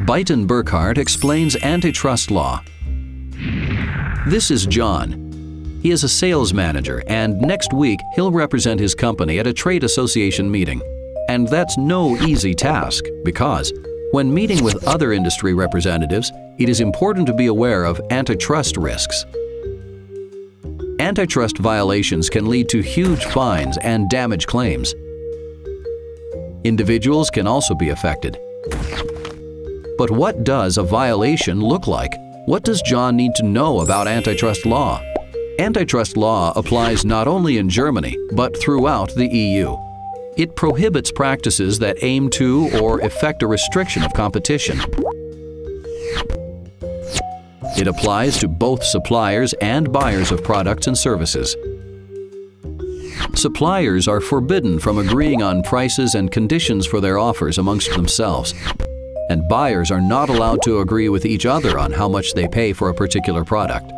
Byton Burkhardt explains antitrust law. This is John. He is a sales manager, and next week he'll represent his company at a trade association meeting. And that's no easy task, because when meeting with other industry representatives, it is important to be aware of antitrust risks. Antitrust violations can lead to huge fines and damage claims. Individuals can also be affected. But what does a violation look like? What does John need to know about antitrust law? Antitrust law applies not only in Germany, but throughout the EU. It prohibits practices that aim to or effect a restriction of competition. It applies to both suppliers and buyers of products and services. Suppliers are forbidden from agreeing on prices and conditions for their offers amongst themselves, and buyers are not allowed to agree with each other on how much they pay for a particular product.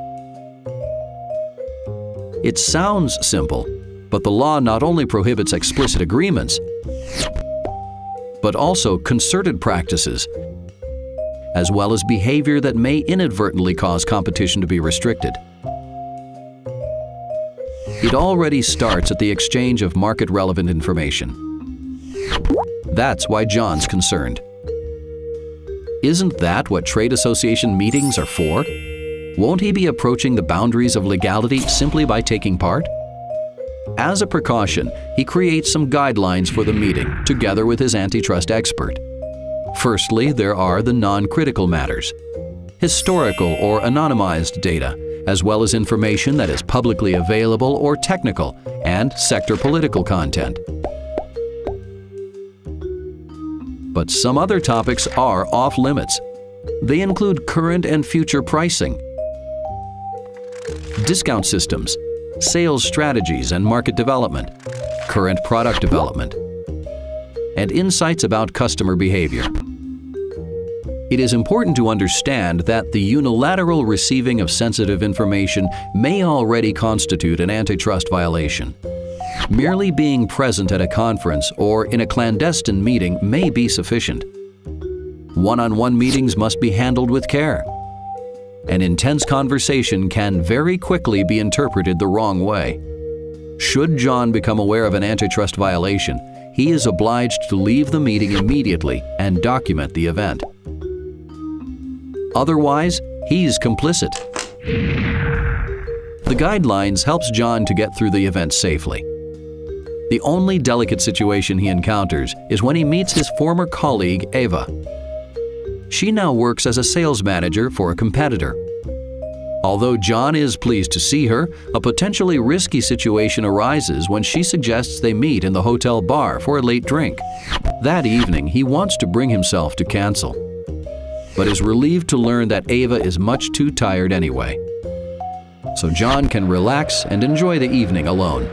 It sounds simple, but the law not only prohibits explicit agreements, but also concerted practices, as well as behavior that may inadvertently cause competition to be restricted. It already starts at the exchange of market-relevant information. That's why John's concerned. Isn't that what trade association meetings are for? Won't he be approaching the boundaries of legality simply by taking part? As a precaution, he creates some guidelines for the meeting, together with his antitrust expert. Firstly, there are the non-critical matters, historical or anonymized data, as well as information that is publicly available or technical, and sector political content. But some other topics are off-limits. They include current and future pricing, discount systems, sales strategies and market development, current product development, and insights about customer behavior. It is important to understand that the unilateral receiving of sensitive information may already constitute an antitrust violation. Merely being present at a conference or in a clandestine meeting may be sufficient. One-on-one meetings must be handled with care. An intense conversation can very quickly be interpreted the wrong way. Should John become aware of an antitrust violation, he is obliged to leave the meeting immediately and document the event. Otherwise, he's complicit. The guidelines helps John to get through the event safely. The only delicate situation he encounters is when he meets his former colleague, Eva. She now works as a sales manager for a competitor. Although John is pleased to see her, a potentially risky situation arises when she suggests they meet in the hotel bar for a late drink. That evening, he wants to bring himself to cancel, but is relieved to learn that Eva is much too tired anyway. So John can relax and enjoy the evening alone.